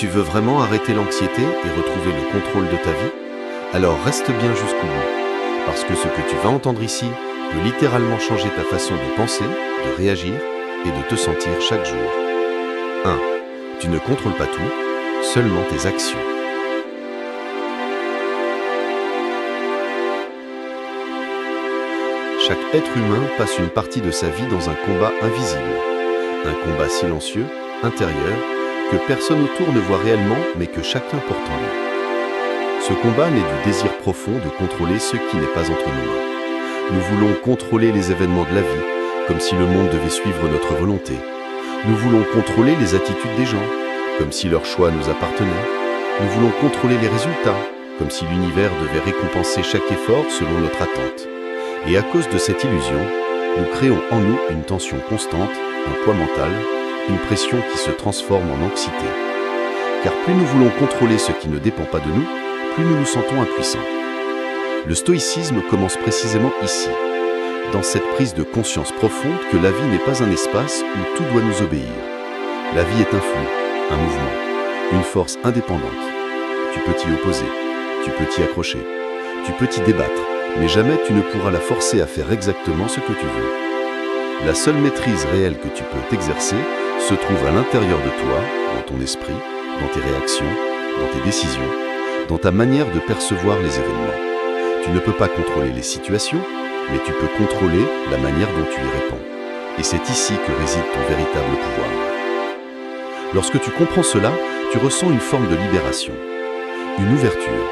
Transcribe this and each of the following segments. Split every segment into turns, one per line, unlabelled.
Tu veux vraiment arrêter l'anxiété et retrouver le contrôle de ta vie? Alors reste bien jusqu'au bout, parce que ce que tu vas entendre ici peut littéralement changer ta façon de penser, de réagir et de te sentir chaque jour. 1. Tu ne contrôles pas tout, seulement tes actions. Chaque être humain passe une partie de sa vie dans un combat invisible, un combat silencieux, intérieur, que personne autour ne voit réellement, mais que chacun porte en lui. Ce combat naît du désir profond de contrôler ce qui n'est pas entre nos mains. Nous voulons contrôler les événements de la vie, comme si le monde devait suivre notre volonté. Nous voulons contrôler les attitudes des gens, comme si leur choix nous appartenait. Nous voulons contrôler les résultats, comme si l'univers devait récompenser chaque effort selon notre attente. Et à cause de cette illusion, nous créons en nous une tension constante, un poids mental, une pression qui se transforme en anxiété. Car plus nous voulons contrôler ce qui ne dépend pas de nous, plus nous nous sentons impuissants. Le stoïcisme commence précisément ici, dans cette prise de conscience profonde que la vie n'est pas un espace où tout doit nous obéir. La vie est un flux, un mouvement, une force indépendante. Tu peux t'y opposer, tu peux t'y accrocher, tu peux t'y débattre, mais jamais tu ne pourras la forcer à faire exactement ce que tu veux. La seule maîtrise réelle que tu peux t'exercer se trouve à l'intérieur de toi, dans ton esprit, dans tes réactions, dans tes décisions, dans ta manière de percevoir les événements. Tu ne peux pas contrôler les situations, mais tu peux contrôler la manière dont tu y réponds. Et c'est ici que réside ton véritable pouvoir. Lorsque tu comprends cela, tu ressens une forme de libération, une ouverture,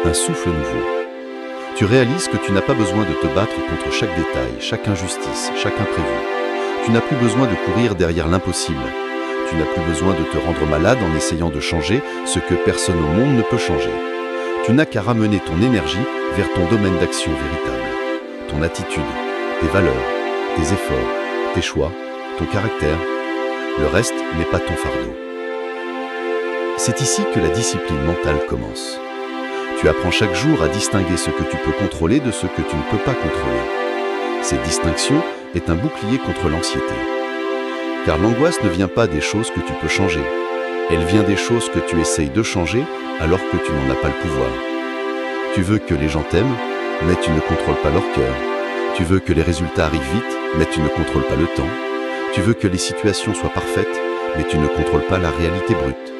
un souffle nouveau. Tu réalises que tu n'as pas besoin de te battre contre chaque détail, chaque injustice, chaque imprévu. Tu n'as plus besoin de courir derrière l'impossible. Tu n'as plus besoin de te rendre malade en essayant de changer ce que personne au monde ne peut changer. Tu n'as qu'à ramener ton énergie vers ton domaine d'action véritable. Ton attitude, tes valeurs, tes efforts, tes choix, ton caractère. Le reste n'est pas ton fardeau. C'est ici que la discipline mentale commence. Tu apprends chaque jour à distinguer ce que tu peux contrôler de ce que tu ne peux pas contrôler. Cette distinction est un bouclier contre l'anxiété. Car l'angoisse ne vient pas des choses que tu peux changer. Elle vient des choses que tu essayes de changer alors que tu n'en as pas le pouvoir. Tu veux que les gens t'aiment, mais tu ne contrôles pas leur cœur. Tu veux que les résultats arrivent vite, mais tu ne contrôles pas le temps. Tu veux que les situations soient parfaites, mais tu ne contrôles pas la réalité brute.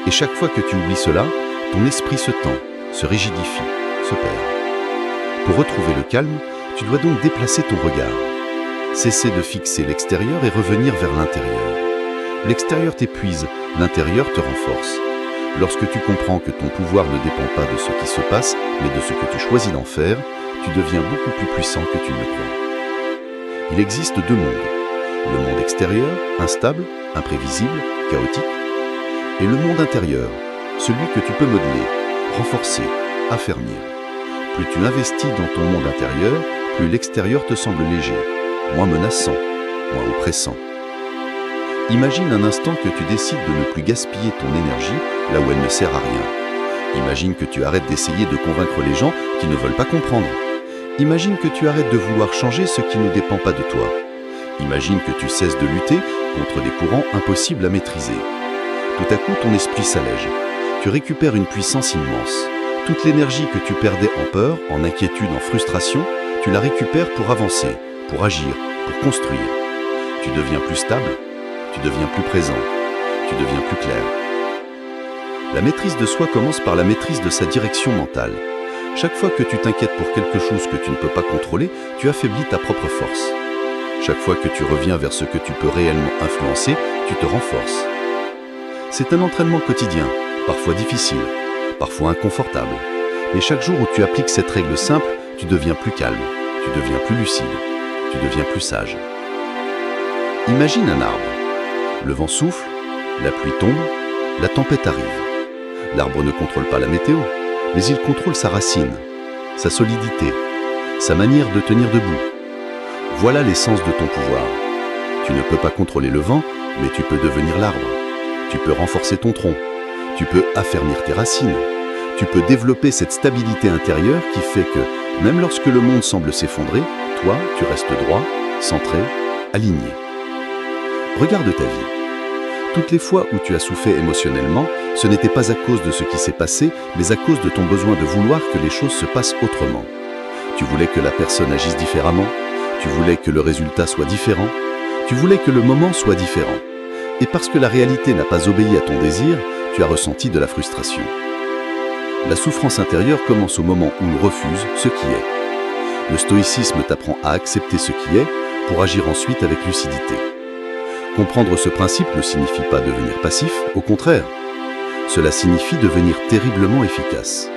Et chaque fois que tu oublies cela, ton esprit se tend, se rigidifie, se perd. Pour retrouver le calme, tu dois donc déplacer ton regard. Cesser de fixer l'extérieur et revenir vers l'intérieur. L'extérieur t'épuise, l'intérieur te renforce. Lorsque tu comprends que ton pouvoir ne dépend pas de ce qui se passe, mais de ce que tu choisis d'en faire, tu deviens beaucoup plus puissant que tu ne le crois. Il existe deux mondes. Le monde extérieur, instable, imprévisible, chaotique, et le monde intérieur, celui que tu peux modeler, renforcer, affermir. Plus tu investis dans ton monde intérieur, plus l'extérieur te semble léger, moins menaçant, moins oppressant. Imagine un instant que tu décides de ne plus gaspiller ton énergie là où elle ne sert à rien. Imagine que tu arrêtes d'essayer de convaincre les gens qui ne veulent pas comprendre. Imagine que tu arrêtes de vouloir changer ce qui ne dépend pas de toi. Imagine que tu cesses de lutter contre des courants impossibles à maîtriser. Tout à coup, ton esprit s'allège. Tu récupères une puissance immense. Toute l'énergie que tu perdais en peur, en inquiétude, en frustration, tu la récupères pour avancer, pour agir, pour construire. Tu deviens plus stable, tu deviens plus présent, tu deviens plus clair. La maîtrise de soi commence par la maîtrise de sa direction mentale. Chaque fois que tu t'inquiètes pour quelque chose que tu ne peux pas contrôler, tu affaiblis ta propre force. Chaque fois que tu reviens vers ce que tu peux réellement influencer, tu te renforces. C'est un entraînement quotidien, parfois difficile, parfois inconfortable. Mais chaque jour où tu appliques cette règle simple, tu deviens plus calme, tu deviens plus lucide, tu deviens plus sage. Imagine un arbre. Le vent souffle, la pluie tombe, la tempête arrive. L'arbre ne contrôle pas la météo, mais il contrôle sa racine, sa solidité, sa manière de tenir debout. Voilà l'essence de ton pouvoir. Tu ne peux pas contrôler le vent, mais tu peux devenir l'arbre. Tu peux renforcer ton tronc. Tu peux affermir tes racines. Tu peux développer cette stabilité intérieure qui fait que, même lorsque le monde semble s'effondrer, toi, tu restes droit, centré, aligné. Regarde ta vie. Toutes les fois où tu as souffert émotionnellement, ce n'était pas à cause de ce qui s'est passé, mais à cause de ton besoin de vouloir que les choses se passent autrement. Tu voulais que la personne agisse différemment, tu voulais que le résultat soit différent, tu voulais que le moment soit différent. Et parce que la réalité n'a pas obéi à ton désir, tu as ressenti de la frustration. La souffrance intérieure commence au moment où on refuse ce qui est. Le stoïcisme t'apprend à accepter ce qui est pour agir ensuite avec lucidité. Comprendre ce principe ne signifie pas devenir passif, au contraire. Cela signifie devenir terriblement efficace.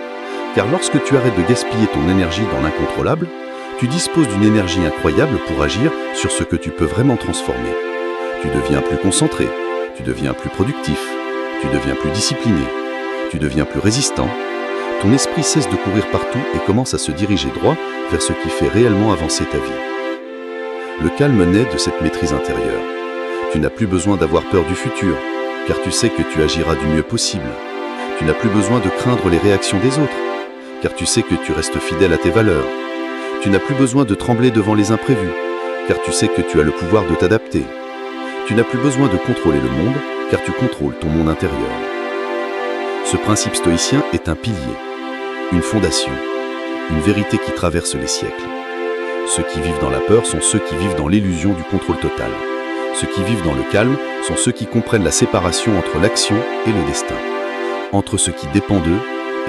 Car lorsque tu arrêtes de gaspiller ton énergie dans l'incontrôlable, tu disposes d'une énergie incroyable pour agir sur ce que tu peux vraiment transformer. Tu deviens plus concentré, tu deviens plus productif, tu deviens plus discipliné, tu deviens plus résistant. Ton esprit cesse de courir partout et commence à se diriger droit vers ce qui fait réellement avancer ta vie. Le calme naît de cette maîtrise intérieure. Tu n'as plus besoin d'avoir peur du futur, car tu sais que tu agiras du mieux possible. Tu n'as plus besoin de craindre les réactions des autres, car tu sais que tu restes fidèle à tes valeurs. Tu n'as plus besoin de trembler devant les imprévus, car tu sais que tu as le pouvoir de t'adapter. Tu n'as plus besoin de contrôler le monde, car tu contrôles ton monde intérieur. Ce principe stoïcien est un pilier, une fondation, une vérité qui traverse les siècles. Ceux qui vivent dans la peur sont ceux qui vivent dans l'illusion du contrôle total. Ceux qui vivent dans le calme sont ceux qui comprennent la séparation entre l'action et le destin, entre ce qui dépend d'eux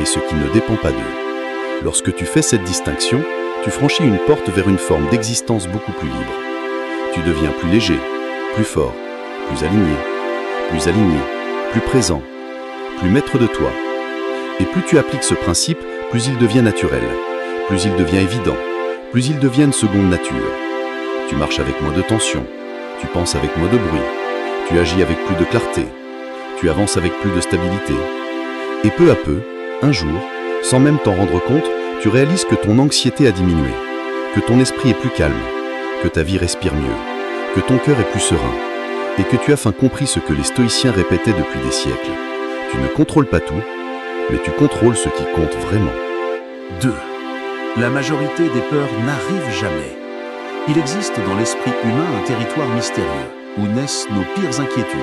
et ce qui ne dépend pas d'eux. Lorsque tu fais cette distinction, tu franchis une porte vers une forme d'existence beaucoup plus libre. Tu deviens plus léger, plus fort, plus aligné, plus présent, plus maître de toi. Et plus tu appliques ce principe, plus il devient naturel, plus il devient évident, plus il devient une seconde nature. Tu marches avec moins de tension, tu penses avec moins de bruit, tu agis avec plus de clarté, tu avances avec plus de stabilité. Et peu à peu, un jour, sans même t'en rendre compte, tu réalises que ton anxiété a diminué, que ton esprit est plus calme, que ta vie respire mieux, que ton cœur est plus serein, et que tu as enfin compris ce que les stoïciens répétaient depuis des siècles. Tu ne contrôles pas tout, mais tu contrôles ce qui compte vraiment.
2. La majorité des peurs n'arrivent jamais. Il existe dans l'esprit humain un territoire mystérieux, où naissent nos pires inquiétudes.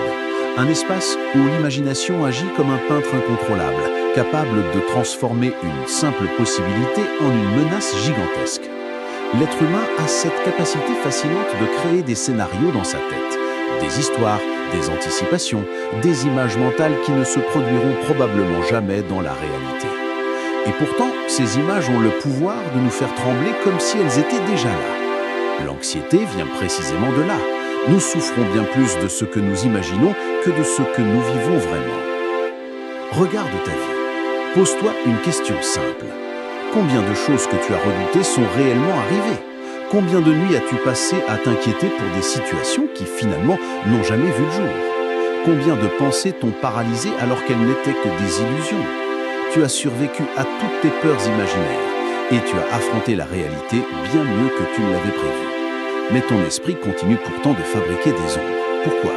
Un espace où l'imagination agit comme un peintre incontrôlable, capable de transformer une simple possibilité en une menace gigantesque. L'être humain a cette capacité fascinante de créer des scénarios dans sa tête, des histoires, des anticipations, des images mentales qui ne se produiront probablement jamais dans la réalité. Et pourtant, ces images ont le pouvoir de nous faire trembler comme si elles étaient déjà là. L'anxiété vient précisément de là. Nous souffrons bien plus de ce que nous imaginons que de ce que nous vivons vraiment. Regarde ta vie. Pose-toi une question simple. Combien de choses que tu as redoutées sont réellement arrivées? Combien de nuits as-tu passé à t'inquiéter pour des situations qui finalement n'ont jamais vu le jour? Combien de pensées t'ont paralysé alors qu'elles n'étaient que des illusions? Tu as survécu à toutes tes peurs imaginaires et tu as affronté la réalité bien mieux que tu ne l'avais prévu. Mais ton esprit continue pourtant de fabriquer des ombres. Pourquoi?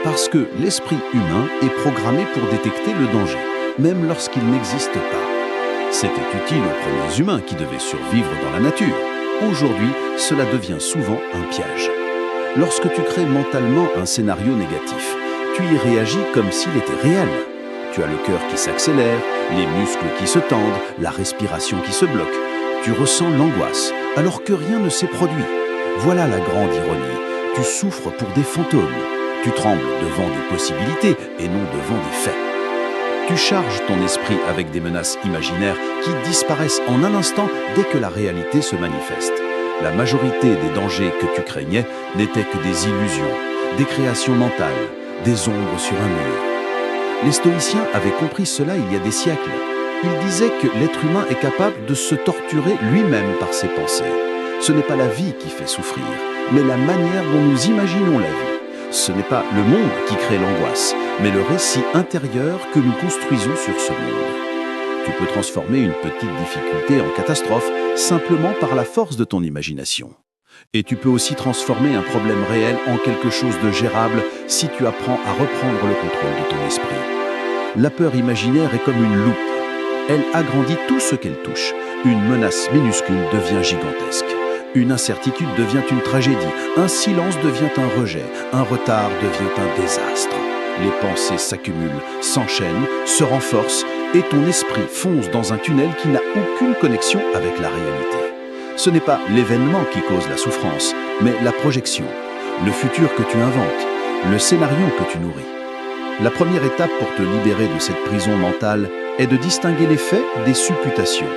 Parce que l'esprit humain est programmé pour détecter le danger, même lorsqu'il n'existe pas. C'était utile aux premiers humains qui devaient survivre dans la nature. Aujourd'hui, cela devient souvent un piège. Lorsque tu crées mentalement un scénario négatif, tu y réagis comme s'il était réel. Tu as le cœur qui s'accélère, les muscles qui se tendent, la respiration qui se bloque. Tu ressens l'angoisse, alors que rien ne s'est produit. Voilà la grande ironie. Tu souffres pour des fantômes. Tu trembles devant des possibilités et non devant des faits. Tu charges ton esprit avec des menaces imaginaires qui disparaissent en un instant dès que la réalité se manifeste. La majorité des dangers que tu craignais n'étaient que des illusions, des créations mentales, des ombres sur un mur. Les stoïciens avaient compris cela il y a des siècles. Ils disaient que l'être humain est capable de se torturer lui-même par ses pensées. Ce n'est pas la vie qui fait souffrir, mais la manière dont nous imaginons la vie. Ce n'est pas le monde qui crée l'angoisse, mais le récit intérieur que nous construisons sur ce monde. Tu peux transformer une petite difficulté en catastrophe simplement par la force de ton imagination. Et tu peux aussi transformer un problème réel en quelque chose de gérable si tu apprends à reprendre le contrôle de ton esprit. La peur imaginaire est comme une loupe. Elle agrandit tout ce qu'elle touche. Une menace minuscule devient gigantesque. Une incertitude devient une tragédie. Un silence devient un rejet. Un retard devient un désastre. Les pensées s'accumulent, s'enchaînent, se renforcent et ton esprit fonce dans un tunnel qui n'a aucune connexion avec la réalité. Ce n'est pas l'événement qui cause la souffrance, mais la projection, le futur que tu inventes, le scénario que tu nourris. La première étape pour te libérer de cette prison mentale est de distinguer les faits des supputations.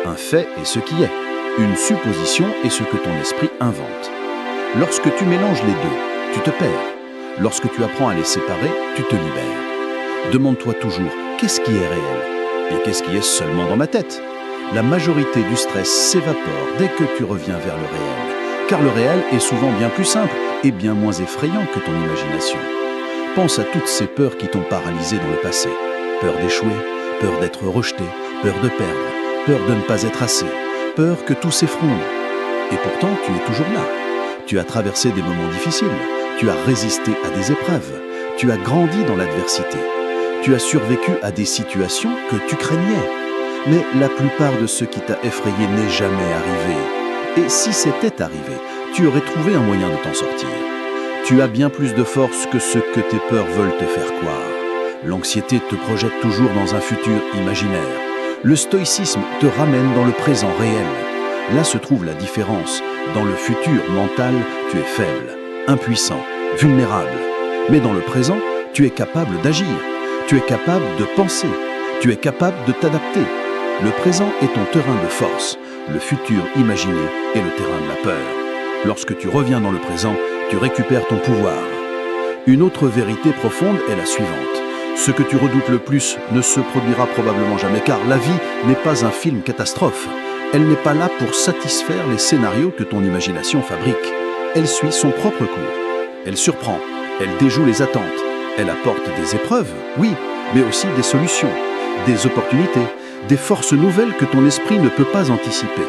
Un fait est ce qui est, une supposition est ce que ton esprit invente. Lorsque tu mélanges les deux, tu te perds. Lorsque tu apprends à les séparer, tu te libères. Demande-toi toujours, qu'est-ce qui est réel et qu'est-ce qui est seulement dans ma tête? La majorité du stress s'évapore dès que tu reviens vers le réel, car le réel est souvent bien plus simple et bien moins effrayant que ton imagination. Pense à toutes ces peurs qui t'ont paralysé dans le passé. Peur d'échouer, peur d'être rejeté, peur de perdre, peur de ne pas être assez, peur que tout s'effondre. Et pourtant, tu es toujours là. Tu as traversé des moments difficiles, tu as résisté à des épreuves, tu as grandi dans l'adversité, tu as survécu à des situations que tu craignais. Mais la plupart de ce qui t'a effrayé n'est jamais arrivé. Et si c'était arrivé, tu aurais trouvé un moyen de t'en sortir. Tu as bien plus de force que ce que tes peurs veulent te faire croire. L'anxiété te projette toujours dans un futur imaginaire. Le stoïcisme te ramène dans le présent réel. Là se trouve la différence. Dans le futur mental, tu es faible, impuissant, vulnérable. Mais dans le présent, tu es capable d'agir. Tu es capable de penser. Tu es capable de t'adapter. Le présent est ton terrain de force. Le futur imaginé est le terrain de la peur. Lorsque tu reviens dans le présent, tu récupères ton pouvoir. Une autre vérité profonde est la suivante. Ce que tu redoutes le plus ne se produira probablement jamais, car la vie n'est pas un film catastrophe. Elle n'est pas là pour satisfaire les scénarios que ton imagination fabrique. Elle suit son propre cours. Elle surprend, elle déjoue les attentes. Elle apporte des épreuves, oui, mais aussi des solutions, des opportunités, des forces nouvelles que ton esprit ne peut pas anticiper.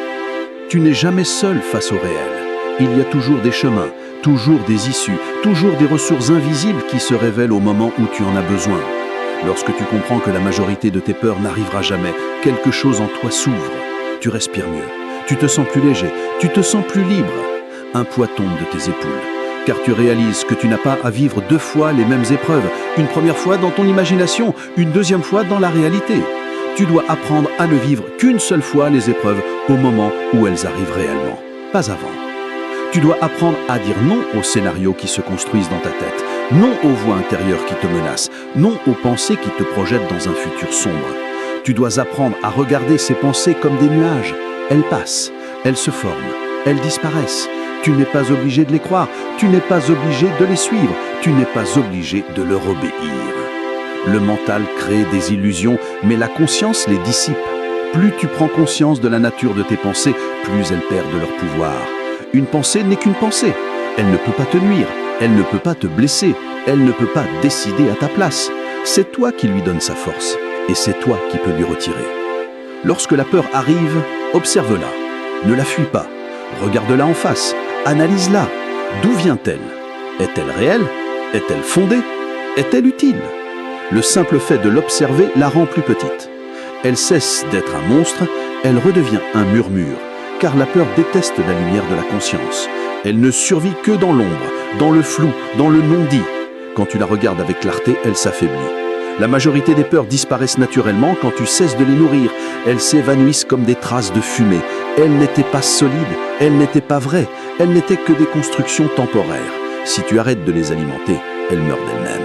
Tu n'es jamais seul face au réel. Il y a toujours des chemins, toujours des issues, toujours des ressources invisibles qui se révèlent au moment où tu en as besoin. Lorsque tu comprends que la majorité de tes peurs n'arrivera jamais, quelque chose en toi s'ouvre. Tu respires mieux, tu te sens plus léger, tu te sens plus libre. Un poids tombe de tes épaules, car tu réalises que tu n'as pas à vivre 2 fois les mêmes épreuves. Une première fois dans ton imagination, une deuxième fois dans la réalité. Tu dois apprendre à ne vivre qu'une seule fois les épreuves au moment où elles arrivent réellement, pas avant. Tu dois apprendre à dire non aux scénarios qui se construisent dans ta tête, non aux voix intérieures qui te menacent, non aux pensées qui te projettent dans un futur sombre. Tu dois apprendre à regarder ces pensées comme des nuages. Elles passent, elles se forment, elles disparaissent. Tu n'es pas obligé de les croire, tu n'es pas obligé de les suivre, tu n'es pas obligé de leur obéir. Le mental crée des illusions, mais la conscience les dissipe. Plus tu prends conscience de la nature de tes pensées, plus elles perdent leur pouvoir. Une pensée n'est qu'une pensée. Elle ne peut pas te nuire, elle ne peut pas te blesser, elle ne peut pas décider à ta place. C'est toi qui lui donnes sa force, et c'est toi qui peux lui retirer. Lorsque la peur arrive, observe-la. Ne la fuis pas. Regarde-la en face. Analyse-la. D'où vient-elle? Est-elle réelle? Est-elle fondée? Est-elle utile? Le simple fait de l'observer la rend plus petite. Elle cesse d'être un monstre, elle redevient un murmure, car la peur déteste la lumière de la conscience. Elle ne survit que dans l'ombre, dans le flou, dans le non-dit. Quand tu la regardes avec clarté, elle s'affaiblit. La majorité des peurs disparaissent naturellement quand tu cesses de les nourrir. Elles s'évanouissent comme des traces de fumée. Elles n'étaient pas solides, elles n'étaient pas vraies, elles n'étaient que des constructions temporaires. Si tu arrêtes de les alimenter, elles meurent d'elles-mêmes.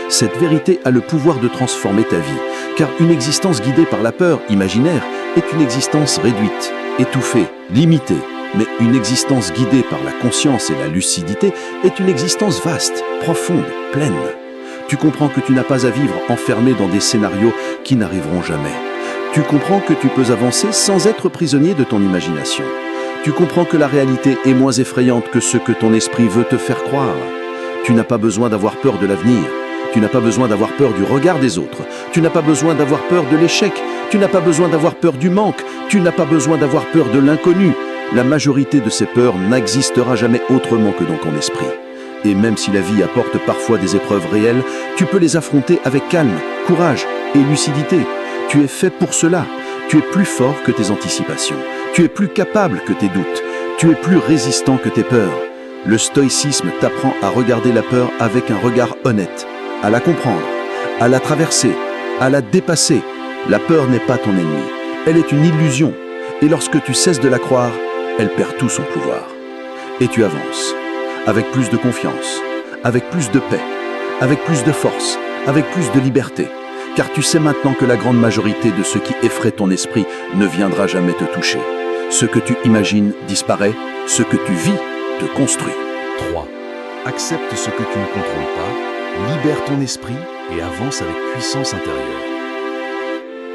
Cette vérité a le pouvoir de transformer ta vie, car une existence guidée par la peur imaginaire est une existence réduite, étouffée, limitée. Mais une existence guidée par la conscience et la lucidité est une existence vaste, profonde, pleine. Tu comprends que tu n'as pas à vivre enfermé dans des scénarios qui n'arriveront jamais. Tu comprends que tu peux avancer sans être prisonnier de ton imagination. Tu comprends que la réalité est moins effrayante que ce que ton esprit veut te faire croire. Tu n'as pas besoin d'avoir peur de l'avenir. Tu n'as pas besoin d'avoir peur du regard des autres. Tu n'as pas besoin d'avoir peur de l'échec. Tu n'as pas besoin d'avoir peur du manque. Tu n'as pas besoin d'avoir peur de l'inconnu. La majorité de ces peurs n'existera jamais autrement que dans ton esprit. Et même si la vie apporte parfois des épreuves réelles, tu peux les affronter avec calme, courage et lucidité. Tu es fait pour cela. Tu es plus fort que tes anticipations. Tu es plus capable que tes doutes. Tu es plus résistant que tes peurs. Le stoïcisme t'apprend à regarder la peur avec un regard honnête. à la comprendre, à la traverser, à la dépasser. La peur n'est pas ton ennemi, elle est une illusion. Et lorsque tu cesses de la croire, elle perd tout son pouvoir. Et tu avances, avec plus de confiance, avec plus de paix, avec plus de force, avec plus de liberté. Car tu sais maintenant que la grande majorité de ce qui effraie ton esprit ne viendra jamais te toucher. Ce que tu imagines disparaît, ce que tu vis te construit.
3. Accepte ce que tu ne contrôles pas, libère ton esprit et avance avec puissance intérieure.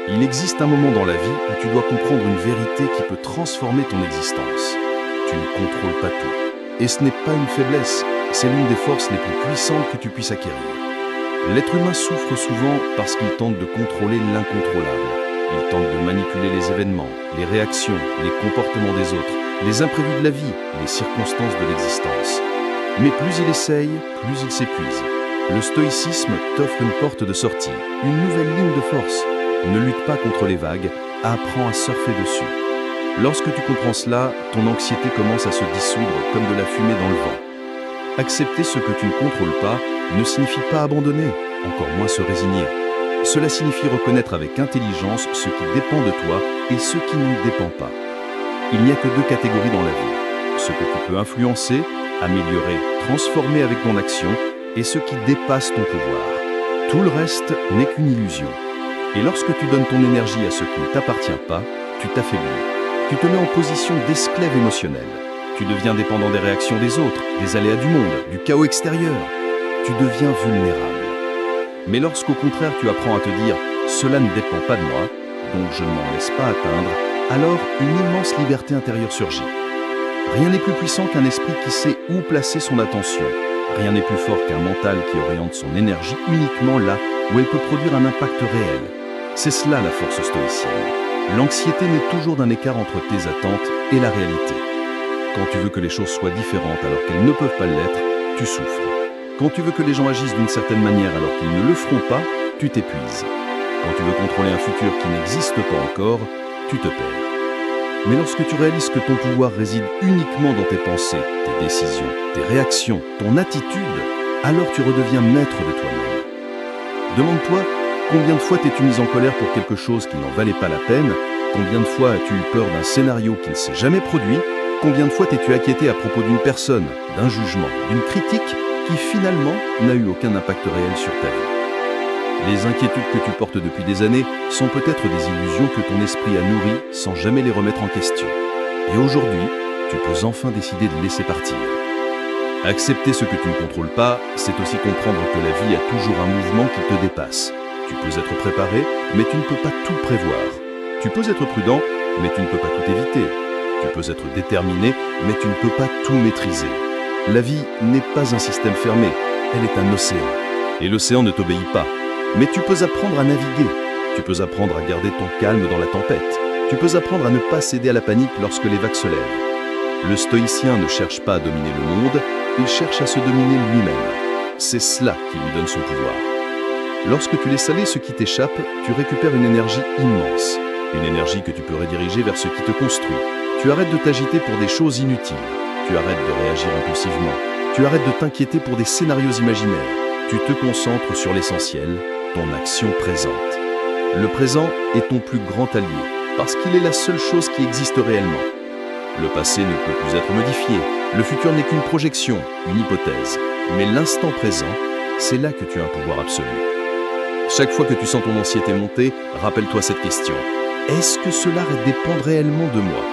Il existe un moment dans la vie où tu dois comprendre une vérité qui peut transformer ton existence. Tu ne contrôles pas tout. Et ce n'est pas une faiblesse, c'est l'une des forces les plus puissantes que tu puisses acquérir. L'être humain souffre souvent parce qu'il tente de contrôler l'incontrôlable. Il tente de manipuler les événements, les réactions, les comportements des autres, les imprévus de la vie, les circonstances de l'existence. Mais plus il essaye, plus il s'épuise. Le stoïcisme t'offre une porte de sortie, une nouvelle ligne de force. Ne lutte pas contre les vagues, apprends à surfer dessus. Lorsque tu comprends cela, ton anxiété commence à se dissoudre comme de la fumée dans le vent. Accepter ce que tu ne contrôles pas ne signifie pas abandonner, encore moins se résigner. Cela signifie reconnaître avec intelligence ce qui dépend de toi et ce qui ne dépend pas. Il n'y a que deux catégories dans la vie. Ce que tu peux influencer, améliorer, transformer avec ton action, et ce qui dépasse ton pouvoir. Tout le reste n'est qu'une illusion. Et lorsque tu donnes ton énergie à ce qui ne t'appartient pas, tu t'affaiblis. Tu te mets en position d'esclave émotionnel. Tu deviens dépendant des réactions des autres, des aléas du monde, du chaos extérieur. Tu deviens vulnérable. Mais lorsqu'au contraire tu apprends à te dire « cela ne dépend pas de moi, donc je ne m'en laisse pas atteindre », alors une immense liberté intérieure surgit. Rien n'est plus puissant qu'un esprit qui sait où placer son attention. Rien n'est plus fort qu'un mental qui oriente son énergie uniquement là où elle peut produire un impact réel. C'est cela la force stoïcienne. L'anxiété naît toujours d'un écart entre tes attentes et la réalité. Quand tu veux que les choses soient différentes alors qu'elles ne peuvent pas l'être, tu souffres. Quand tu veux que les gens agissent d'une certaine manière alors qu'ils ne le feront pas, tu t'épuises. Quand tu veux contrôler un futur qui n'existe pas encore, tu te perds. Mais lorsque tu réalises que ton pouvoir réside uniquement dans tes pensées, tes décisions, tes réactions, ton attitude, alors tu redeviens maître de toi-même. Demande-toi combien de fois t'es-tu mis en colère pour quelque chose qui n'en valait pas la peine, combien de fois as-tu eu peur d'un scénario qui ne s'est jamais produit, combien de fois t'es-tu inquiété à propos d'une personne, d'un jugement, d'une critique qui finalement n'a eu aucun impact réel sur ta vie. Les inquiétudes que tu portes depuis des années sont peut-être des illusions que ton esprit a nourries sans jamais les remettre en question. Et aujourd'hui, tu peux enfin décider de laisser partir. Accepter ce que tu ne contrôles pas, c'est aussi comprendre que la vie a toujours un mouvement qui te dépasse. Tu peux être préparé, mais tu ne peux pas tout prévoir. Tu peux être prudent, mais tu ne peux pas tout éviter. Tu peux être déterminé, mais tu ne peux pas tout maîtriser. La vie n'est pas un système fermé, elle est un océan. Et l'océan ne t'obéit pas. Mais tu peux apprendre à naviguer. Tu peux apprendre à garder ton calme dans la tempête. Tu peux apprendre à ne pas céder à la panique lorsque les vagues se lèvent. Le stoïcien ne cherche pas à dominer le monde, il cherche à se dominer lui-même. C'est cela qui lui donne son pouvoir. Lorsque tu laisses aller ce qui t'échappe, tu récupères une énergie immense. Une énergie que tu peux rediriger vers ce qui te construit. Tu arrêtes de t'agiter pour des choses inutiles. Tu arrêtes de réagir impulsivement. Tu arrêtes de t'inquiéter pour des scénarios imaginaires. Tu te concentres sur l'essentiel, ton action présente. Le présent est ton plus grand allié, parce qu'il est la seule chose qui existe réellement. Le passé ne peut plus être modifié, le futur n'est qu'une projection, une hypothèse. Mais l'instant présent, c'est là que tu as un pouvoir absolu. Chaque fois que tu sens ton anxiété monter, rappelle-toi cette question. Est-ce que cela dépend réellement de moi?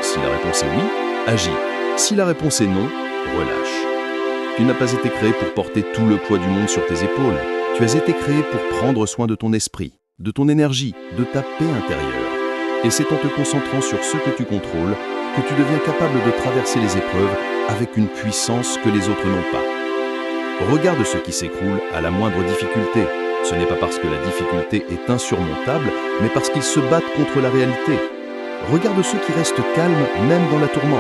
Si la réponse est oui, agis. Si la réponse est non, relâche. Tu n'as pas été créé pour porter tout le poids du monde sur tes épaules. Tu as été créé pour prendre soin de ton esprit, de ton énergie, de ta paix intérieure. Et c'est en te concentrant sur ce que tu contrôles que tu deviens capable de traverser les épreuves avec une puissance que les autres n'ont pas. Regarde ceux qui s'écroulent à la moindre difficulté. Ce n'est pas parce que la difficulté est insurmontable, mais parce qu'ils se battent contre la réalité. Regarde ceux qui restent calmes même dans la tourmente.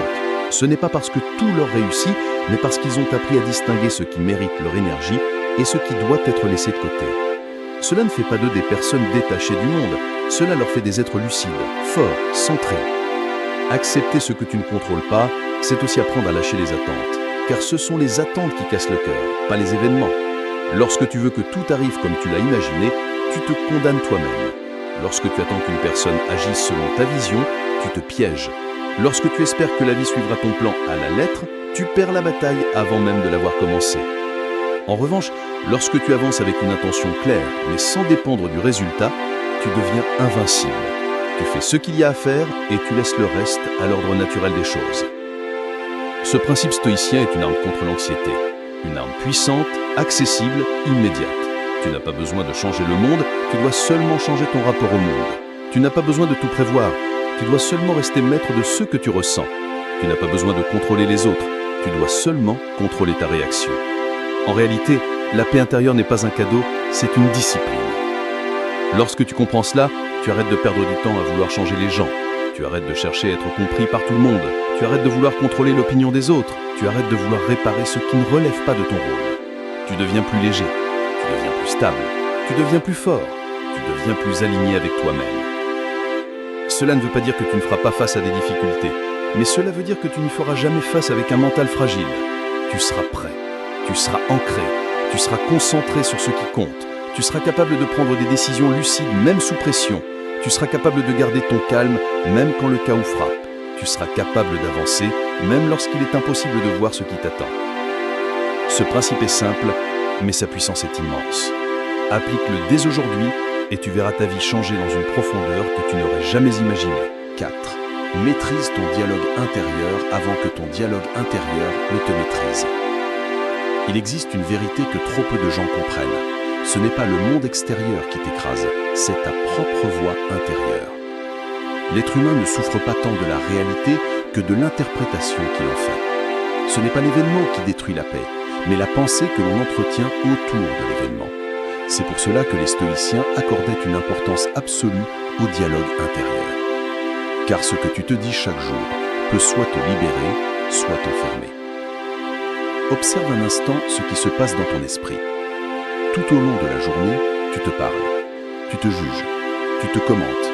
Ce n'est pas parce que tout leur réussit, mais parce qu'ils ont appris à distinguer ce qui mérite leur énergie et ce qui doit être laissé de côté. Cela ne fait pas d'eux des personnes détachées du monde, cela leur fait des êtres lucides, forts, centrés. Accepter ce que tu ne contrôles pas, c'est aussi apprendre à lâcher les attentes, car ce sont les attentes qui cassent le cœur, pas les événements. Lorsque tu veux que tout arrive comme tu l'as imaginé, tu te condamnes toi-même. Lorsque tu attends qu'une personne agisse selon ta vision, tu te pièges. Lorsque tu espères que la vie suivra ton plan à la lettre, tu perds la bataille avant même de l'avoir commencée. En revanche, lorsque tu avances avec une intention claire, mais sans dépendre du résultat, tu deviens invincible. Tu fais ce qu'il y a à faire et tu laisses le reste à l'ordre naturel des choses. Ce principe stoïcien est une arme contre l'anxiété. Une arme puissante, accessible, immédiate. Tu n'as pas besoin de changer le monde, tu dois seulement changer ton rapport au monde. Tu n'as pas besoin de tout prévoir, tu dois seulement rester maître de ce que tu ressens. Tu n'as pas besoin de contrôler les autres, tu dois seulement contrôler ta réaction. En réalité, la paix intérieure n'est pas un cadeau, c'est une discipline. Lorsque tu comprends cela, tu arrêtes de perdre du temps à vouloir changer les gens. Tu arrêtes de chercher à être compris par tout le monde. Tu arrêtes de vouloir contrôler l'opinion des autres. Tu arrêtes de vouloir réparer ce qui ne relève pas de ton rôle. Tu deviens plus léger, tu deviens plus stable, tu deviens plus fort, tu deviens plus aligné avec toi-même. Cela ne veut pas dire que tu ne feras pas face à des difficultés, mais cela veut dire que tu n'y feras jamais face avec un mental fragile. Tu seras prêt, tu seras ancré, tu seras concentré sur ce qui compte, tu seras capable de prendre des décisions lucides même sous pression, tu seras capable de garder ton calme même quand le chaos frappe, tu seras capable d'avancer même lorsqu'il est impossible de voir ce qui t'attend. Ce principe est simple, mais sa puissance est immense. Applique-le dès aujourd'hui et tu verras ta vie changer dans une profondeur que tu n'aurais jamais imaginée.
4. Maîtrise ton dialogue intérieur avant que ton dialogue intérieur ne te maîtrise. Il existe une vérité que trop peu de gens comprennent. Ce n'est pas le monde extérieur qui t'écrase, c'est ta propre voix intérieure. L'être humain ne souffre pas tant de la réalité que de l'interprétation qu'il en fait. Ce n'est pas l'événement qui détruit la paix, mais la pensée que l'on entretient autour de l'événement. C'est pour cela que les stoïciens accordaient une importance absolue au dialogue intérieur. Car ce que tu te dis chaque jour peut soit te libérer, soit t'enfermer. Observe un instant ce qui se passe dans ton esprit. Tout au long de la journée, tu te parles, tu te juges, tu te commentes,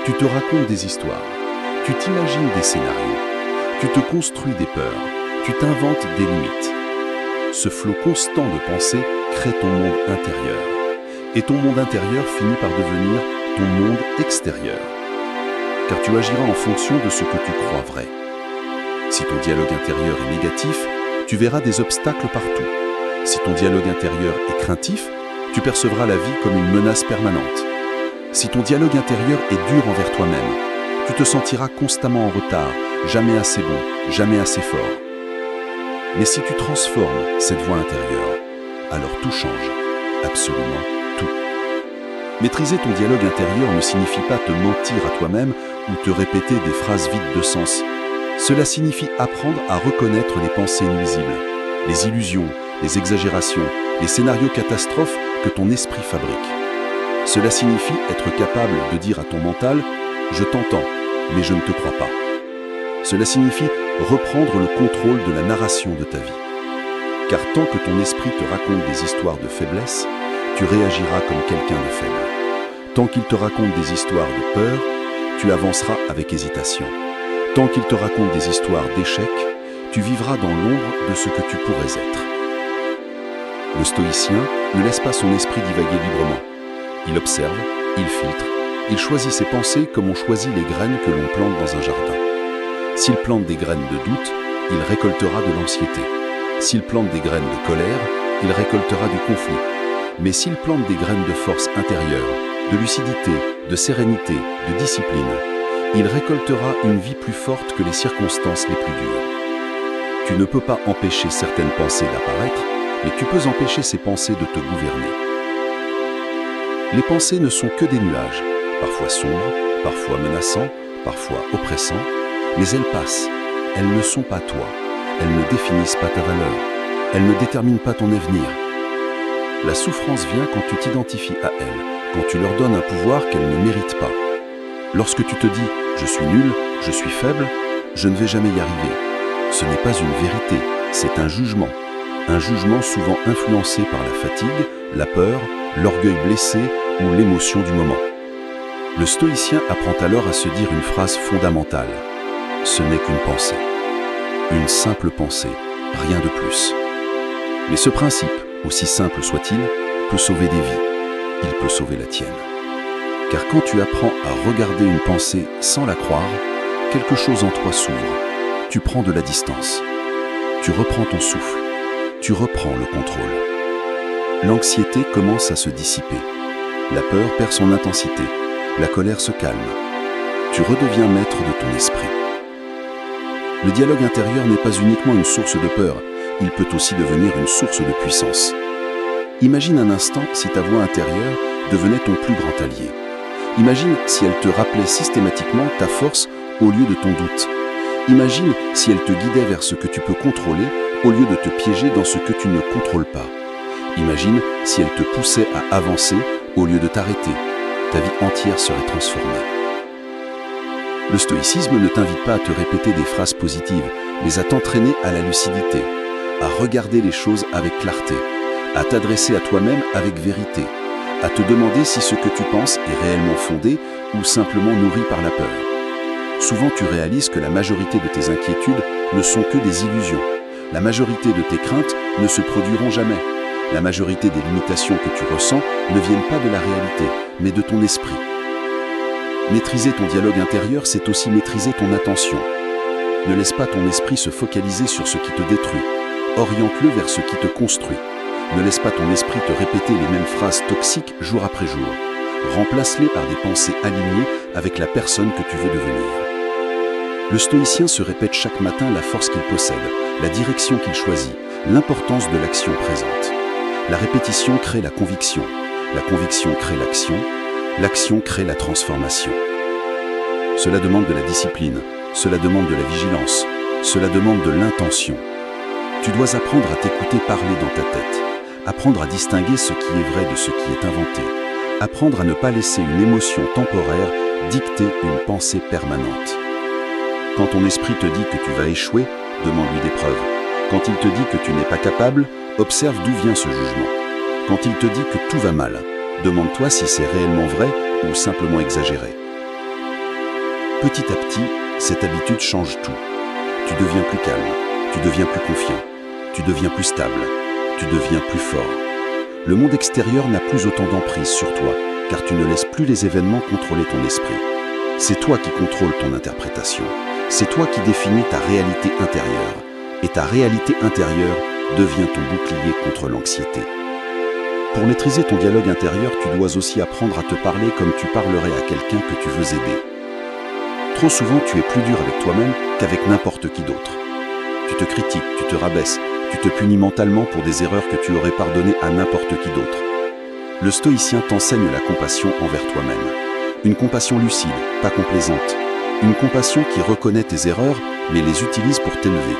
tu te racontes des histoires, tu t'imagines des scénarios, tu te construis des peurs, tu t'inventes des limites. Ce flot constant de pensée crée ton monde intérieur. Et ton monde intérieur finit par devenir ton monde extérieur. Car tu agiras en fonction de ce que tu crois vrai. Si ton dialogue intérieur est négatif, tu verras des obstacles partout. Si ton dialogue intérieur est craintif, tu percevras la vie comme une menace permanente. Si ton dialogue intérieur est dur envers toi-même, tu te sentiras constamment en retard, jamais assez bon, jamais assez fort. Mais si tu transformes cette voix intérieure, alors tout change, absolument tout. Maîtriser ton dialogue intérieur ne signifie pas te mentir à toi-même ou te répéter des phrases vides de sens. Cela signifie apprendre à reconnaître les pensées nuisibles, les illusions, les exagérations, les scénarios catastrophes que ton esprit fabrique. Cela signifie être capable de dire à ton mental « Je t'entends, mais je ne te crois pas ». Cela signifie reprendre le contrôle de la narration de ta vie. Car tant que ton esprit te raconte des histoires de faiblesse, tu réagiras comme quelqu'un de faible. Tant qu'il te raconte des histoires de peur, tu avanceras avec hésitation. Tant qu'il te raconte des histoires d'échecs, tu vivras dans l'ombre de ce que tu pourrais être. Le stoïcien ne laisse pas son esprit divaguer librement. Il observe, il filtre, il choisit ses pensées comme on choisit les graines que l'on plante dans un jardin. S'il plante des graines de doute, il récoltera de l'anxiété. S'il plante des graines de colère, il récoltera du conflit. Mais s'il plante des graines de force intérieure, de lucidité, de sérénité, de discipline, il récoltera une vie plus forte que les circonstances les plus dures. Tu ne peux pas empêcher certaines pensées d'apparaître, mais tu peux empêcher ces pensées de te gouverner. Les pensées ne sont que des nuages, parfois sombres, parfois menaçants, parfois oppressants, mais elles passent. Elles ne sont pas toi. Elles ne définissent pas ta valeur. Elles ne déterminent pas ton avenir. La souffrance vient quand tu t'identifies à elles, quand tu leur donnes un pouvoir qu'elles ne méritent pas. Lorsque tu te dis « je suis nul, je suis faible, je ne vais jamais y arriver », ce n'est pas une vérité, c'est un jugement souvent influencé par la fatigue, la peur, l'orgueil blessé ou l'émotion du moment. Le stoïcien apprend alors à se dire une phrase fondamentale. Ce n'est qu'une pensée. Une simple pensée, rien de plus. Mais ce principe, aussi simple soit-il, peut sauver des vies. Il peut sauver la tienne. Car quand tu apprends à regarder une pensée sans la croire, quelque chose en toi s'ouvre. Tu prends de la distance. Tu reprends ton souffle. Tu reprends le contrôle. L'anxiété commence à se dissiper. La peur perd son intensité. La colère se calme. Tu redeviens maître de ton esprit. Le dialogue intérieur n'est pas uniquement une source de peur, il peut aussi devenir une source de puissance. Imagine un instant si ta voix intérieure devenait ton plus grand allié. Imagine si elle te rappelait systématiquement ta force au lieu de ton doute. Imagine si elle te guidait vers ce que tu peux contrôler au lieu de te piéger dans ce que tu ne contrôles pas. Imagine si elle te poussait à avancer au lieu de t'arrêter. Ta vie entière serait transformée. Le stoïcisme ne t'invite pas à te répéter des phrases positives, mais à t'entraîner à la lucidité, à regarder les choses avec clarté, à t'adresser à toi-même avec vérité, à te demander si ce que tu penses est réellement fondé ou simplement nourri par la peur. Souvent tu réalises que la majorité de tes inquiétudes ne sont que des illusions. La majorité de tes craintes ne se produiront jamais. La majorité des limitations que tu ressens ne viennent pas de la réalité, mais de ton esprit. Maîtriser ton dialogue intérieur, c'est aussi maîtriser ton attention. Ne laisse pas ton esprit se focaliser sur ce qui te détruit. Oriente-le vers ce qui te construit. Ne laisse pas ton esprit te répéter les mêmes phrases toxiques jour après jour. Remplace-les par des pensées alignées avec la personne que tu veux devenir. Le stoïcien se répète chaque matin la force qu'il possède, la direction qu'il choisit, l'importance de l'action présente. La répétition crée la conviction crée l'action, l'action crée la transformation. Cela demande de la discipline, cela demande de la vigilance, cela demande de l'intention. Tu dois apprendre à t'écouter parler dans ta tête, apprendre à distinguer ce qui est vrai de ce qui est inventé, apprendre à ne pas laisser une émotion temporaire dicter une pensée permanente. Quand ton esprit te dit que tu vas échouer, demande-lui des preuves. Quand il te dit que tu n'es pas capable, observe d'où vient ce jugement. Quand il te dit que tout va mal, demande-toi si c'est réellement vrai ou simplement exagéré. Petit à petit, cette habitude change tout. Tu deviens plus calme, tu deviens plus confiant, tu deviens plus stable, tu deviens plus fort. Le monde extérieur n'a plus autant d'emprise sur toi, car tu ne laisses plus les événements contrôler ton esprit. C'est toi qui contrôles ton interprétation. C'est toi qui définis ta réalité intérieure. Et ta réalité intérieure devient ton bouclier contre l'anxiété. Pour maîtriser ton dialogue intérieur, tu dois aussi apprendre à te parler comme tu parlerais à quelqu'un que tu veux aider. Trop souvent, tu es plus dur avec toi-même qu'avec n'importe qui d'autre. Tu te critiques, tu te rabaisses, tu te punis mentalement pour des erreurs que tu aurais pardonnées à n'importe qui d'autre. Le stoïcien t'enseigne la compassion envers toi-même. Une compassion lucide, pas complaisante. Une compassion qui reconnaît tes erreurs, mais les utilise pour t'élever.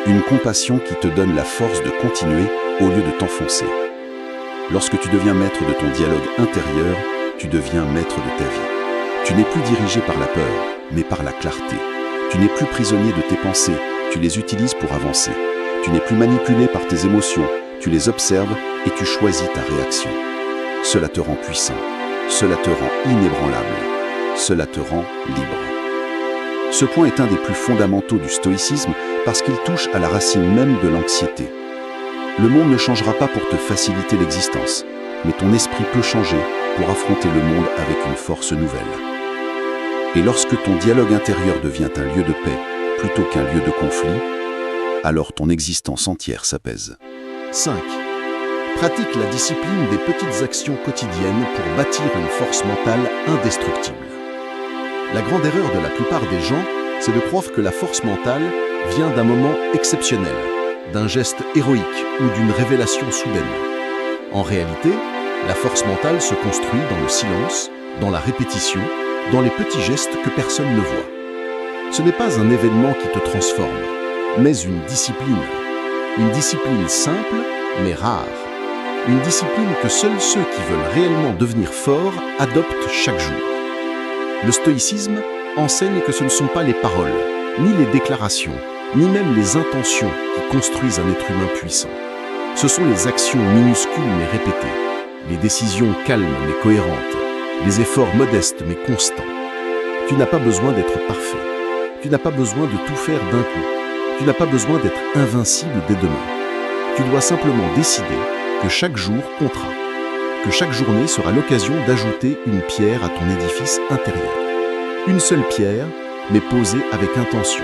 Une compassion qui te donne la force de continuer au lieu de t'enfoncer. Lorsque tu deviens maître de ton dialogue intérieur, tu deviens maître de ta vie. Tu n'es plus dirigé par la peur, mais par la clarté. Tu n'es plus prisonnier de tes pensées, tu les utilises pour avancer. Tu n'es plus manipulé par tes émotions, tu les observes et tu choisis ta réaction. Cela te rend puissant, cela te rend inébranlable, cela te rend libre. Ce point est un des plus fondamentaux du stoïcisme parce qu'il touche à la racine même de l'anxiété. Le monde ne changera pas pour te faciliter l'existence, mais ton esprit peut changer pour affronter le monde avec une force nouvelle. Et lorsque ton dialogue intérieur devient un lieu de paix plutôt qu'un lieu de conflit, alors ton existence entière s'apaise.
5. Pratique la discipline des petites actions quotidiennes pour bâtir une force mentale indestructible. La grande erreur de la plupart des gens, c'est de croire que la force mentale vient d'un moment exceptionnel, d'un geste héroïque ou d'une révélation soudaine. En réalité, la force mentale se construit dans le silence, dans la répétition, dans les petits gestes que personne ne voit. Ce n'est pas un événement qui te transforme, mais une discipline. Une discipline simple, mais rare. Une discipline que seuls ceux qui veulent réellement devenir forts adoptent chaque jour. Le stoïcisme enseigne que ce ne sont pas les paroles, ni les déclarations, ni même les intentions qui construisent un être humain puissant. Ce sont les actions minuscules mais répétées, les décisions calmes mais cohérentes, les efforts modestes mais constants. Tu n'as pas besoin d'être parfait. Tu n'as pas besoin de tout faire d'un coup. Tu n'as pas besoin d'être invincible dès demain. Tu dois simplement décider que chaque jour comptera, que chaque journée sera l'occasion d'ajouter une pierre à ton édifice intérieur. Une seule pierre, mais posée avec intention.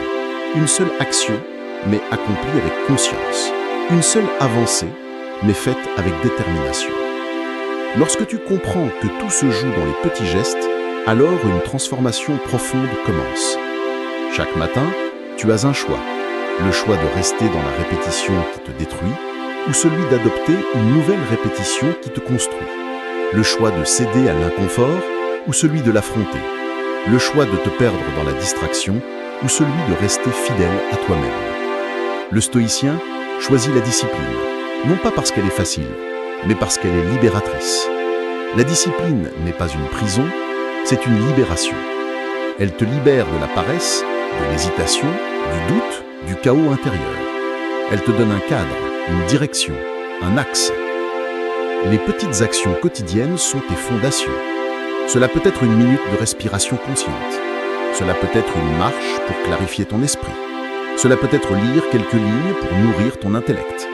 Une seule action, mais accomplie avec conscience. Une seule avancée, mais faite avec détermination. Lorsque tu comprends que tout se joue dans les petits gestes, alors une transformation profonde commence. Chaque matin, tu as un choix. Le choix de rester dans la répétition qui te détruit ou celui d'adopter une nouvelle répétition qui te construit. Le choix de céder à l'inconfort ou celui de l'affronter. Le choix de te perdre dans la distraction ou celui de rester fidèle à toi-même. Le stoïcien choisit la discipline, non pas parce qu'elle est facile, mais parce qu'elle est libératrice. La discipline n'est pas une prison, c'est une libération. Elle te libère de la paresse, de l'hésitation, du doute, du chaos intérieur. Elle te donne un cadre, une direction, un axe. Les petites actions quotidiennes sont tes fondations. Cela peut être une minute de respiration consciente. Cela peut être une marche pour clarifier ton esprit. Cela peut être lire quelques lignes pour nourrir ton intellect.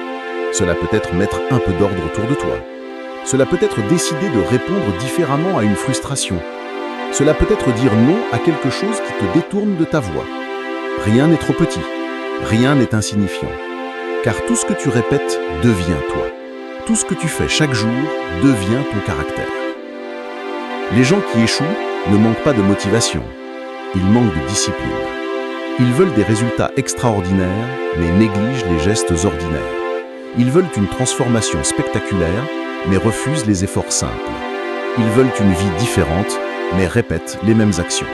Cela peut être mettre un peu d'ordre autour de toi. Cela peut être décider de répondre différemment à une frustration. Cela peut être dire non à quelque chose qui te détourne de ta voie. Rien n'est trop petit, rien n'est insignifiant. Car tout ce que tu répètes devient toi. Tout ce que tu fais chaque jour devient ton caractère. Les gens qui échouent ne manquent pas de motivation. Ils manquent de discipline. Ils veulent des résultats extraordinaires, mais négligent les gestes ordinaires. Ils veulent une transformation spectaculaire, mais refusent les efforts simples. Ils veulent une vie différente, mais répètent les mêmes actions.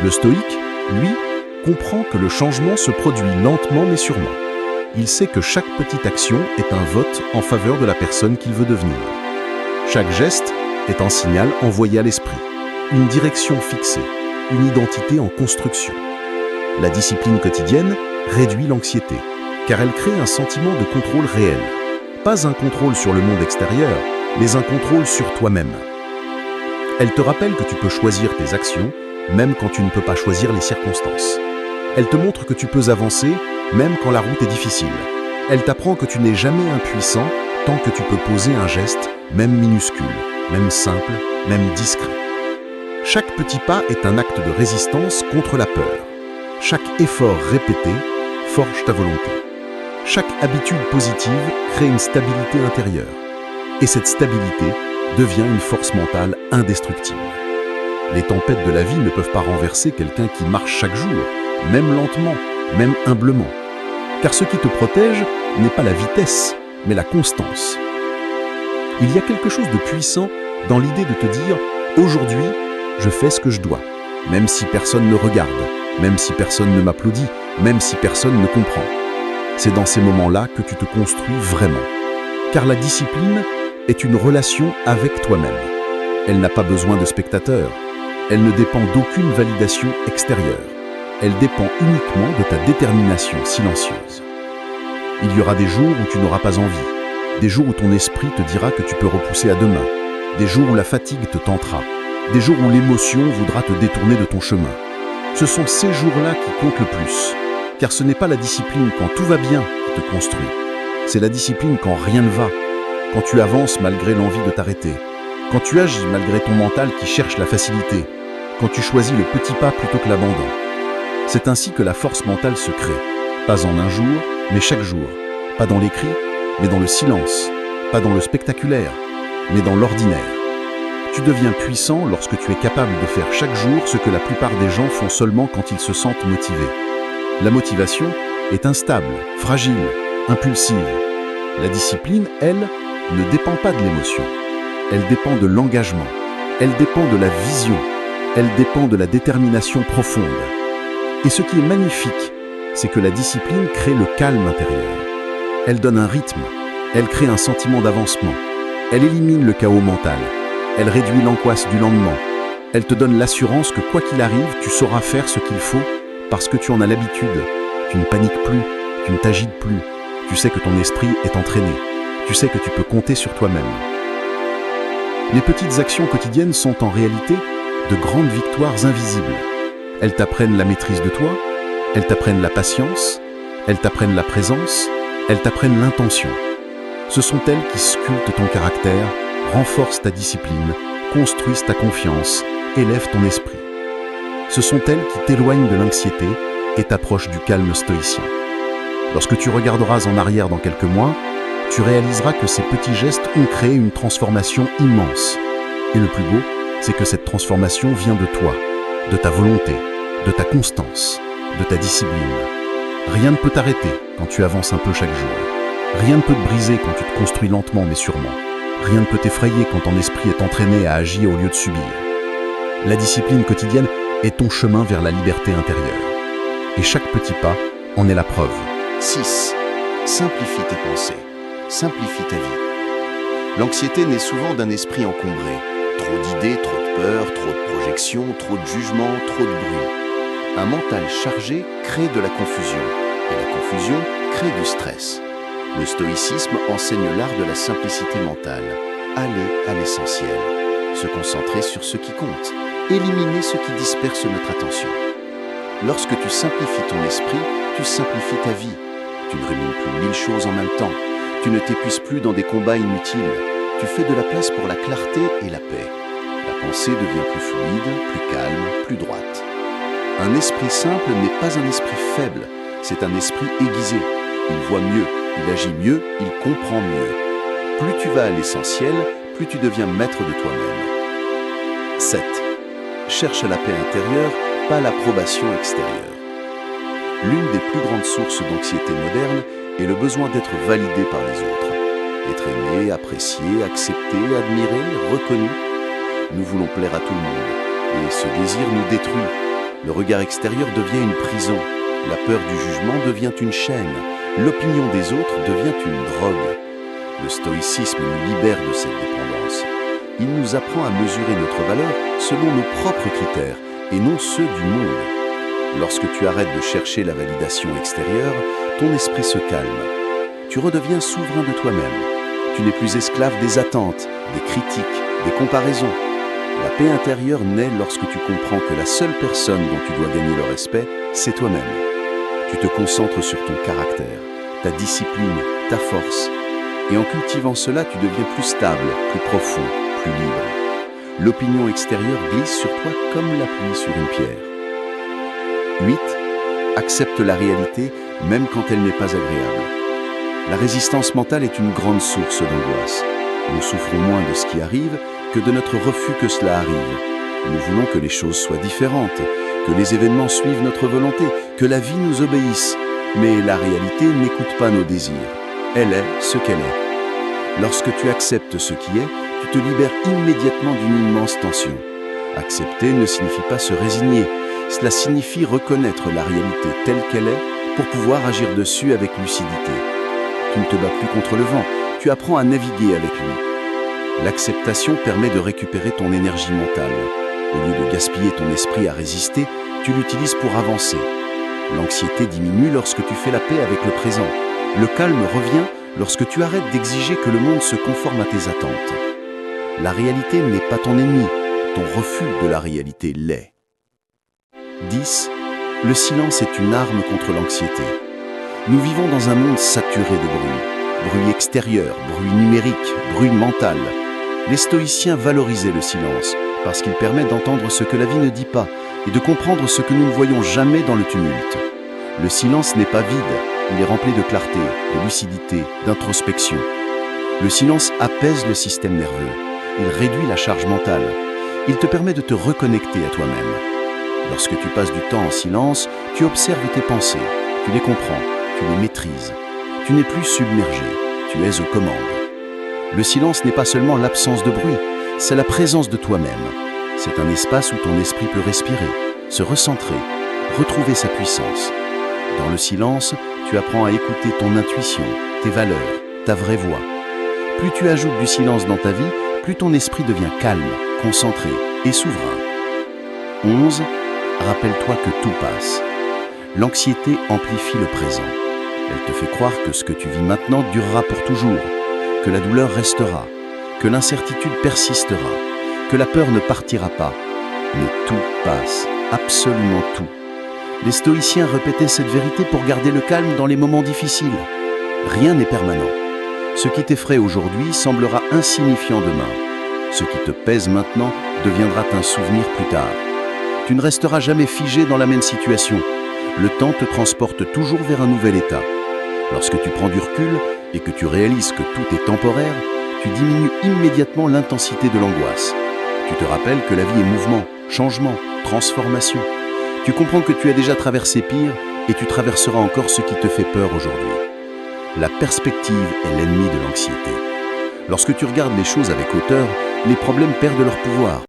Le stoïque, lui, comprend que le changement se produit lentement mais sûrement. Il sait que chaque petite action est un vote en faveur de la personne qu'il veut devenir. Chaque geste est un signal envoyé à l'esprit, une direction fixée, une identité en construction. La discipline quotidienne réduit l'anxiété, car elle crée un sentiment de contrôle réel. Pas un contrôle sur le monde extérieur, mais un contrôle sur toi-même. Elle te rappelle que tu peux choisir tes actions, même quand tu ne peux pas choisir les circonstances. Elle te montre que tu peux avancer, même quand la route est difficile. Elle t'apprend que tu n'es jamais impuissant tant que tu peux poser un geste, même minuscule, même simple, même discret. Chaque petit pas est un acte de résistance contre la peur. Chaque effort répété forge ta volonté. Chaque habitude positive crée une stabilité intérieure. Et cette stabilité devient une force mentale indestructible. Les tempêtes de la vie ne peuvent pas renverser quelqu'un qui marche chaque jour, même lentement, même humblement. Car ce qui te protège n'est pas la vitesse, mais la constance. Il y a quelque chose de puissant dans l'idée de te dire « Aujourd'hui, je fais ce que je dois, même si personne ne regarde, même si personne ne m'applaudit, même si personne ne comprend. » C'est dans ces moments-là que tu te construis vraiment. Car la discipline est une relation avec toi-même. Elle n'a pas besoin de spectateurs. Elle ne dépend d'aucune validation extérieure. Elle dépend uniquement de ta détermination silencieuse. Il y aura des jours où tu n'auras pas envie, des jours où ton esprit te dira que tu peux repousser à demain, des jours où la fatigue te tentera, des jours où l'émotion voudra te détourner de ton chemin. Ce sont ces jours-là qui comptent le plus, car ce n'est pas la discipline quand tout va bien qui te construit. C'est la discipline quand rien ne va, quand tu avances malgré l'envie de t'arrêter, quand tu agis malgré ton mental qui cherche la facilité, quand tu choisis le petit pas plutôt que l'abandon. C'est ainsi que la force mentale se crée, pas en un jour, mais chaque jour, pas dans l'écrit, mais dans le silence, pas dans le spectaculaire, mais dans l'ordinaire. Tu deviens puissant lorsque tu es capable de faire chaque jour ce que la plupart des gens font seulement quand ils se sentent motivés. La motivation est instable, fragile, impulsive. La discipline, elle, ne dépend pas de l'émotion. Elle dépend de l'engagement. Elle dépend de la vision. Elle dépend de la détermination profonde. Et ce qui est magnifique, c'est que la discipline crée le calme intérieur. Elle donne un rythme. Elle crée un sentiment d'avancement. Elle élimine le chaos mental. Elle réduit l'angoisse du lendemain. Elle te donne l'assurance que quoi qu'il arrive, tu sauras faire ce qu'il faut parce que tu en as l'habitude. Tu ne paniques plus, tu ne t'agites plus. Tu sais que ton esprit est entraîné. Tu sais que tu peux compter sur toi-même. Les petites actions quotidiennes sont en réalité de grandes victoires invisibles. Elles t'apprennent la maîtrise de toi, elles t'apprennent la patience, elles t'apprennent la présence, elles t'apprennent l'intention. Ce sont elles qui sculptent ton caractère, renforcent ta discipline, construisent ta confiance, élèvent ton esprit. Ce sont elles qui t'éloignent de l'anxiété et t'approchent du calme stoïcien. Lorsque tu regarderas en arrière dans quelques mois, tu réaliseras que ces petits gestes ont créé une transformation immense. Et le plus beau, c'est que cette transformation vient de toi, de ta volonté, de ta constance, de ta discipline. Rien ne peut t'arrêter quand tu avances un peu chaque jour. Rien ne peut te briser quand tu te construis lentement mais sûrement. Rien ne peut t'effrayer quand ton esprit est entraîné à agir au lieu de subir. La discipline quotidienne est ton chemin vers la liberté intérieure. Et chaque petit pas en est la preuve.
6. Simplifie tes pensées. Simplifie ta vie. L'anxiété naît souvent d'un esprit encombré. Trop d'idées, trop de peurs, trop de projections, trop de jugements, trop de bruit. Un mental chargé crée de la confusion. Et la confusion crée du stress. Le stoïcisme enseigne l'art de la simplicité mentale. Aller à l'essentiel. Se concentrer sur ce qui compte. Éliminer ce qui disperse notre attention. Lorsque tu simplifies ton esprit, tu simplifies ta vie. Tu ne rumines plus 1000 choses en même temps. Tu ne t'épuises plus dans des combats inutiles. Tu fais de la place pour la clarté et la paix. La pensée devient plus fluide, plus calme, plus droite. Un esprit simple n'est pas un esprit faible, c'est un esprit aiguisé. Il voit mieux, il agit mieux, il comprend mieux. Plus tu vas à l'essentiel, plus tu deviens maître de toi-même. 7. Cherche la paix intérieure, pas l'approbation extérieure. L'une des plus grandes sources d'anxiété moderne est le besoin d'être validé par les autres. Être aimé, apprécié, accepté, admiré, reconnu. Nous voulons plaire à tout le monde, et ce désir nous détruit. Le regard extérieur devient une prison, la peur du jugement devient une chaîne, l'opinion des autres devient une drogue. Le stoïcisme nous libère de cette dépendance. Il nous apprend à mesurer notre valeur selon nos propres critères et non ceux du monde. Lorsque tu arrêtes de chercher la validation extérieure, ton esprit se calme. Tu redeviens souverain de toi-même. Tu n'es plus esclave des attentes, des critiques, des comparaisons. La paix intérieure naît lorsque tu comprends que la seule personne dont tu dois gagner le respect, c'est toi-même. Tu te concentres sur ton caractère, ta discipline, ta force. Et en cultivant cela, tu deviens plus stable, plus profond, plus libre. L'opinion extérieure glisse sur toi comme la pluie sur une pierre. 8. Accepte la réalité même quand elle n'est pas agréable. La résistance mentale est une grande source d'angoisse. Nous souffrons moins de ce qui arrive que de notre refus que cela arrive. Nous voulons que les choses soient différentes, que les événements suivent notre volonté, que la vie nous obéisse. Mais la réalité n'écoute pas nos désirs. Elle est ce qu'elle est. Lorsque tu acceptes ce qui est, tu te libères immédiatement d'une immense tension. Accepter ne signifie pas se résigner. Cela signifie reconnaître la réalité telle qu'elle est pour pouvoir agir dessus avec lucidité. Tu ne te bats plus contre le vent, tu apprends à naviguer avec lui. L'acceptation permet de récupérer ton énergie mentale. Au lieu de gaspiller ton esprit à résister, tu l'utilises pour avancer. L'anxiété diminue lorsque tu fais la paix avec le présent. Le calme revient lorsque tu arrêtes d'exiger que le monde se conforme à tes attentes. La réalité n'est pas ton ennemi, ton refus de la réalité l'est. 10. Le silence est une arme contre l'anxiété. Nous vivons dans un monde saturé de bruit. Bruit extérieur, bruit numérique, bruit mental. Les stoïciens valorisaient le silence parce qu'il permet d'entendre ce que la vie ne dit pas et de comprendre ce que nous ne voyons jamais dans le tumulte. Le silence n'est pas vide, il est rempli de clarté, de lucidité, d'introspection. Le silence apaise le système nerveux, il réduit la charge mentale, il te permet de te reconnecter à toi-même. Lorsque tu passes du temps en silence, tu observes tes pensées, tu les comprends, tu les maîtrises. Tu n'es plus submergé, tu es aux commandes. Le silence n'est pas seulement l'absence de bruit, c'est la présence de toi-même. C'est un espace où ton esprit peut respirer, se recentrer, retrouver sa puissance. Dans le silence, tu apprends à écouter ton intuition, tes valeurs, ta vraie voix. Plus tu ajoutes du silence dans ta vie, plus ton esprit devient calme, concentré et souverain. 11. Rappelle-toi que tout passe. L'anxiété amplifie le présent. Elle te fait croire que ce que tu vis maintenant durera pour toujours, que la douleur restera, que l'incertitude persistera, que la peur ne partira pas. Mais tout passe, absolument tout. Les stoïciens répétaient cette vérité pour garder le calme dans les moments difficiles. Rien n'est permanent.
Ce qui t'effraie aujourd'hui semblera insignifiant demain. Ce qui te pèse maintenant deviendra un souvenir plus tard. Tu ne resteras jamais figé dans la même situation. Le temps te transporte toujours vers un nouvel état. Lorsque tu prends du recul et que tu réalises que tout est temporaire, tu diminues immédiatement l'intensité de l'angoisse. Tu te rappelles que la vie est mouvement, changement, transformation. Tu comprends que tu as déjà traversé pire et tu traverseras encore ce qui te fait peur aujourd'hui. La perspective est l'ennemi de l'anxiété. Lorsque tu regardes les choses avec hauteur, les problèmes perdent leur pouvoir.